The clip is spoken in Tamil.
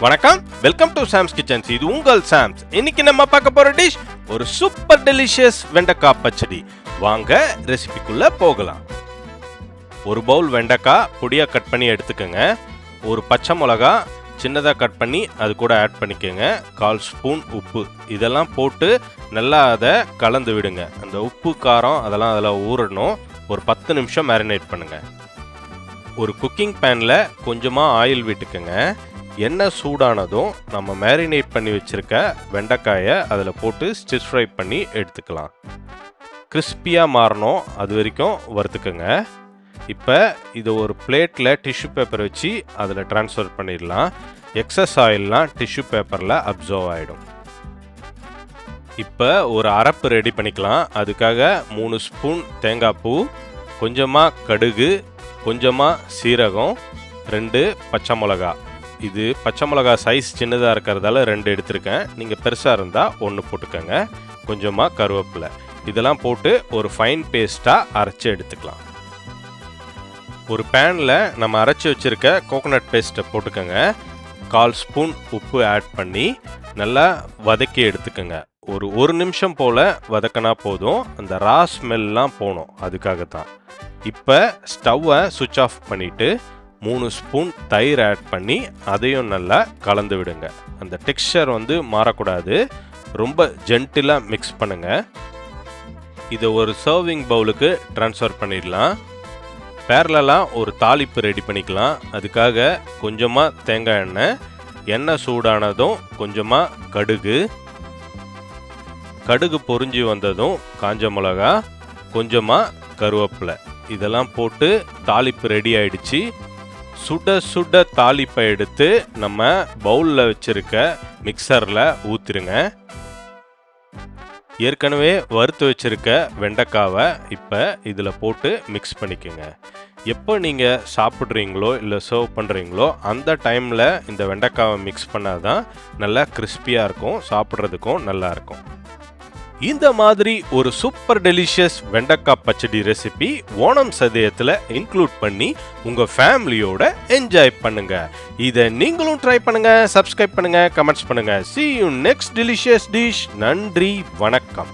வணக்கம், வெல்கம் டு சாம்ஸ் கிச்சன்ஸ். இது உங்கள் சாம்ஸ். இன்னைக்கு நம்ம பார்க்க போற டிஷ் ஒரு சூப்பர் டெலிஷியஸ் வெண்டைக்காய் பச்சடி. வாங்க ரெசிபிக்குள்ள போகலாம். ஒரு பவுல் வெண்டைக்காய் பொடியா கட் பண்ணி எடுத்துக்கோங்க. ஒரு பச்சை மிளகா சின்னதாக கட் பண்ணி அது கூட ஆட் பண்ணிக்கோங்க. 1/4 ஸ்பூன் உப்பு இதெல்லாம் போட்டு நல்லா அதை கலந்து விடுங்க. அந்த உப்பு காரம் அதெல்லாம் அதில் ஊறணும். ஒரு 10 நிமிஷம் மேரினேட் பண்ணுங்க. ஒரு குக்கிங் பேனில் கொஞ்சமாக ஆயில் விட்டுக்கோங்க. எண்ணெய் சூடானதும் நம்ம மேரினேட் பண்ணி வச்சுருக்க வெண்டைக்காயை அதில் போட்டு ஸ்டிர் ஃப்ரை பண்ணி எடுத்துக்கலாம். கிறிஸ்பியாக மாறணும், அது வரைக்கும் வறுத்துக்கோங்க. இப்போ இதை ஒரு பிளேட்டில் டிஷ்யூ பேப்பர் வச்சு அதில் ட்ரான்ஸ்ஃபர் பண்ணிடலாம். எக்ஸஸ் ஆயில்லாம் டிஷ்யூ பேப்பரில் அப்சர்வ் ஆகிடும். இப்போ ஒரு அரைப்பு ரெடி பண்ணிக்கலாம். அதுக்காக 3 ஸ்பூன் தேங்காய் பூ, கொஞ்சமாக கடுகு, கொஞ்சமாக சீரகம், 2 பச்சை மிளகா. இது பச்சை மிளகா சைஸ் சின்னதாக இருக்கிறதால 2 எடுத்திருக்கேன். நீங்கள் பெருசாக இருந்தால் 1 போட்டுக்கோங்க. கொஞ்சமாக கருவேப்பிலை இதெல்லாம் போட்டு ஒரு ஃபைன் பேஸ்ட்டாக அரைச்சி எடுத்துக்கலாம். ஒரு பேனில் நம்ம அரைச்சி வச்சுருக்க கோகோனட் பேஸ்ட்டை போட்டுக்கோங்க. 1/4 ஸ்பூன் உப்பு ஆட் பண்ணி நல்லா வதக்கி எடுத்துக்கோங்க. ஒரு நிமிஷம் போல் வதக்கினா போதும். அந்த ரா ஸ்மெல்லாம் போகணும், அதுக்காக தான். இப்போ ஸ்டவ்வை சுவிட்ச் ஆஃப் பண்ணிவிட்டு 3 ஸ்பூன் தயிர் ஆட் பண்ணி அதையும் நல்லா கலந்து விடுங்க. அந்த டெக்ஸ்சர் மாறக்கூடாது. ரொம்ப ஜென்டிலாக மிக்ஸ் பண்ணுங்கள். இதை ஒரு சர்விங் பவுலுக்கு ட்ரான்ஸ்ஃபர் பண்ணிடலாம். பேரலாக ஒரு தாளிப்பு ரெடி பண்ணிக்கலாம். அதுக்காக கொஞ்சமாக தேங்காய் எண்ணெய் சூடானதும் கொஞ்சமாக கடுகு பொரிஞ்சு வந்ததும் காஞ்ச மிளகா, கொஞ்சமாக கருவேப்பிலை இதெல்லாம் போட்டு தாளிப்பு ரெடி ஆயிடுச்சு. சுட சுட தாளிப்பை எடுத்து நம்ம பவுலில் வச்சுருக்க மிக்சரில் ஊற்றிருங்க. ஏற்கனவே வறுத்து வச்சுருக்க வெண்டைக்காவை இப்போ இதில் போட்டு மிக்ஸ் பண்ணிக்கோங்க. எப்போ நீங்கள் சாப்பிட்றீங்களோ இல்லை சர்வ் பண்ணுறீங்களோ அந்த டைமில் இந்த வெண்டைக்காவை மிக்ஸ் பண்ணால் தான் நல்லா கிறிஸ்பியாக இருக்கும், சாப்பிட்றதுக்கும் நல்லாயிருக்கும். இந்த மாதிரி ஒரு சூப்பர் டெலிஷியஸ் வெண்டைக்காய் பச்சடி ரெசிபி ஓணம் சதயத்தில் இன்க்ளூட் பண்ணி உங்கள் ஃபேமிலியோட என்ஜாய் பண்ணுங்க. இதை நீங்களும் ட்ரை பண்ணுங்க, சப்ஸ்கிரைப் பண்ணுங்க, கமெண்ட்ஸ் பண்ணுங்க. See you next delicious dish. நன்றி, வணக்கம்.